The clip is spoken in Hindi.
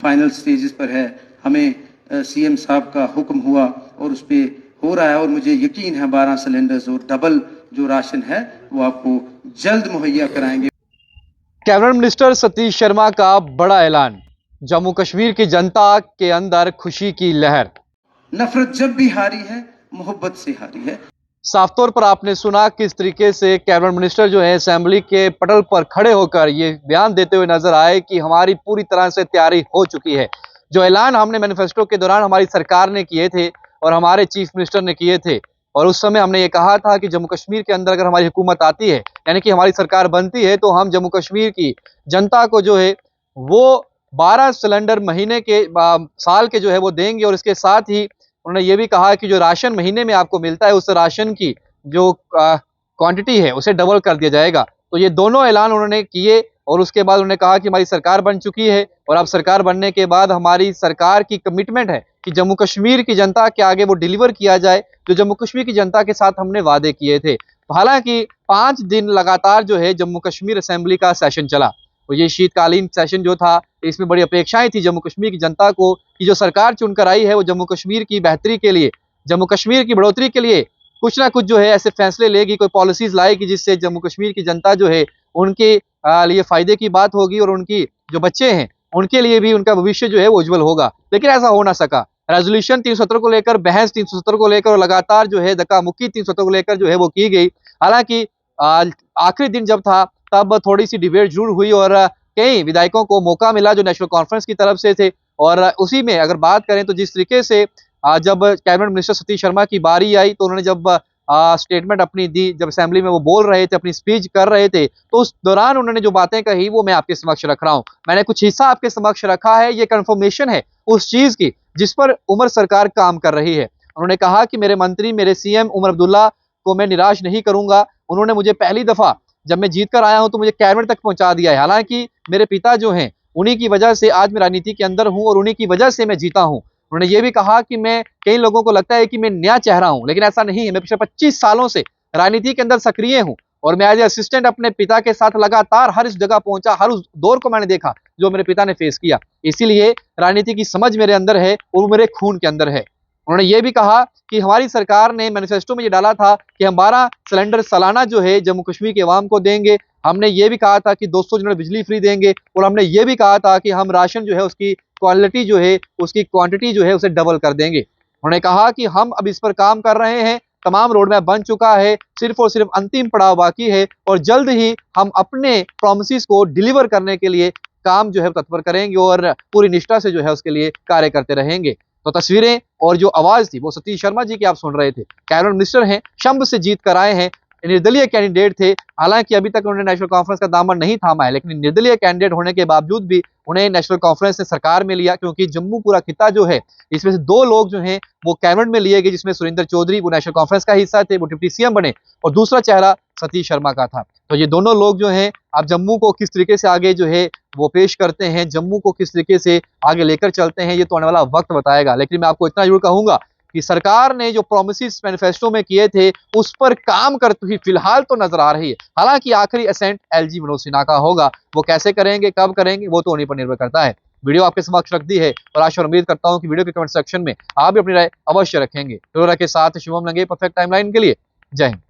फाइनल स्टेजेस पर है। हमें सीएम साहब का हुक्म हुआ और उस पर हो रहा है और मुझे यकीन है 12 सिलेंडर्स और डबल जो राशन है वो आपको जल्द मुहैया कराएंगे। कैबिनेट मिनिस्टर सतीश शर्मा का बड़ा ऐलान, जम्मू कश्मीर की जनता के अंदर खुशी की लहर। नफरत जब भी हारी है, मोहब्बत से हारी है। साफ तौर पर आपने सुना किस तरीके से कैबिनेट मिनिस्टर जो है असेंबली के पटल पर खड़े होकर ये बयान देते हुए नजर आए कि हमारी पूरी तरह से तैयारी हो चुकी है। जो ऐलान हमने मैनिफेस्टो के दौरान हमारी सरकार ने किए थे और हमारे चीफ मिनिस्टर ने किए थे, और उस समय हमने ये कहा था कि जम्मू कश्मीर के अंदर अगर हमारी हुकूमत आती है, यानी कि हमारी सरकार बनती है, तो हम जम्मू कश्मीर की जनता को जो है वो 12 सिलेंडर महीने के साल के जो है वो देंगे। और इसके साथ ही उन्होंने ये भी कहा कि जो राशन महीने में आपको मिलता है उस राशन की जो क्वांटिटी है उसे डबल कर दिया जाएगा। तो ये दोनों ऐलान उन्होंने किए और उसके बाद उन्होंने कहा कि हमारी सरकार बन चुकी है और अब सरकार बनने के बाद हमारी सरकार की कमिटमेंट है कि जम्मू कश्मीर की जनता के आगे वो डिलीवर किया जाए जो जम्मू कश्मीर की जनता के साथ हमने वादे किए थे। तो हालांकि 5 दिन लगातार जो है जम्मू कश्मीर असेंबली का सेशन चला, तो ये शीतकालीन सेशन जो था इसमें बड़ी अपेक्षाएं थी जम्मू कश्मीर की जनता को कि जो सरकार चुनकर आई है वो जम्मू कश्मीर की बेहतरी के लिए, जम्मू कश्मीर की बढ़ोतरी के लिए कुछ ना कुछ जो है ऐसे फैसले लेगी, कोई पॉलिसीज लाएगी जिससे जम्मू कश्मीर की जनता जो है उनके लिए फायदे की बात होगी और उनकी जो बच्चे हैं उनके लिए भी उनका भविष्य जो है वो उज्जवल होगा। लेकिन ऐसा हो ना सका। रेजोल्यूशन 370 को लेकर बहस 370 को लेकर और लगातार जो है धक्का मुक्की 370 को लेकर जो है वो की गई। हालांकि आखिरी दिन जब था तब थोड़ी सी डिबेट जरूर हुई और कई विधायकों को मौका मिला जो नेशनल कॉन्फ्रेंस की तरफ से थे। और उसी में अगर बात करें तो जिस तरीके से जब कैबिनेट मिनिस्टर सतीश शर्मा की बारी आई तो उन्होंने जब स्टेटमेंट अपनी दी, जब असेंबली में वो बोल रहे थे, अपनी स्पीच कर रहे थे, तो उस दौरान उन्होंने जो बातें कही वो मैं आपके समक्ष रख रहा हूं। मैंने कुछ हिस्सा आपके समक्ष रखा है, ये कंफर्मेशन है उस चीज की जिस पर उमर सरकार काम कर रही है। उन्होंने कहा कि मेरे मंत्री, मेरे सीएम उमर अब्दुल्ला को मैं निराश नहीं करूंगा। उन्होंने मुझे पहली दफा जब मैं जीत कर आया हूं तो मुझे कैबिनेट तक पहुंचा दिया है। हालांकि मेरे पिता जो हैं उन्हीं की वजह से आज मैं राजनीति के अंदर हूं और उन्हीं की वजह से मैं जीता हूं। उन्होंने ये भी कहा कि मैं, कई लोगों को लगता है कि मैं नया चेहरा हूं, लेकिन ऐसा नहीं है। मैं पिछले 25 सालों से राजनीति के अंदर सक्रिय हूं और मैं एज ए असिस्टेंट अपने पिता के साथ लगातार हर इस जगह पहुंचा, हर उस दौर को मैंने देखा जो मेरे पिता ने फेस किया। इसीलिए राजनीति की समझ मेरे अंदर है और मेरे खून के अंदर है। उन्होंने ये भी कहा कि हमारी सरकार ने मैनिफेस्टो में ये डाला था कि हम 12 सिलेंडर सालाना जो है जम्मू कश्मीर के अवाम को देंगे। हमने ये भी कहा था कि 200 यूनिट बिजली फ्री देंगे और हमने ये भी कहा था कि हम राशन जो है उसकी क्वालिटी जो है, उसकी क्वांटिटी जो है उसे डबल कर देंगे। उन्होंने कहा कि हम अब इस पर काम कर रहे हैं, तमाम रोड मैप बन चुका है, सिर्फ और सिर्फ अंतिम पड़ाव बाकी है और जल्द ही हम अपने प्रॉमिसेस को डिलीवर करने के लिए काम जो है तत्पर करेंगे और पूरी निष्ठा से जो है उसके लिए कार्य करते रहेंगे। तो तस्वीरें और जो आवाज थी वो सतीश शर्मा जी की आप सुन रहे थे। कैबिनेट मिनिस्टर हैं, शंभ से जीत कर आए हैं, निर्दलीय कैंडिडेट थे। हालांकि अभी तक उन्होंने नेशनल कॉन्फ्रेंस का दामन नहीं थामा है, लेकिन निर्दलीय कैंडिडेट होने के बावजूद भी उन्हें नेशनल कॉन्फ्रेंस ने सरकार में लिया, क्योंकि जम्मू पूरा खिता जो है इसमें से 2 लोग जो हैं वो कैबिनेट में लिए गए, जिसमें सुरेंद्र चौधरी वो नेशनल कॉन्फ्रेंस का हिस्सा थे, वो डिप्टी सीएम बने और दूसरा चेहरा सतीश शर्मा का था। तो ये दोनों लोग जो हैं अब जम्मू को किस तरीके से आगे जो है वो पेश करते हैं, जम्मू को किस तरीके से आगे लेकर चलते हैं, ये तो आने वाला वक्त बताएगा। लेकिन मैं आपको इतना जरूर कहूंगा कि सरकार ने जो प्रोमिसेस मैनिफेस्टो में किए थे उस पर काम करती हुई फिलहाल तो नजर आ रही है। हालांकि आखिरी असेंट एलजी मनोज सिन्हा का होगा, वो कैसे करेंगे, कब करेंगे, वो तो उन्हीं पर निर्भर करता है। वीडियो आपके समक्ष रख दी है और आशा और उम्मीद करता हूं कि वीडियो के कमेंट सेक्शन में आप भी अपनी राय अवश्य रखेंगे। के साथ शुभम लंगे, परफेक्ट टाइमलाइन के लिए जय हिंद।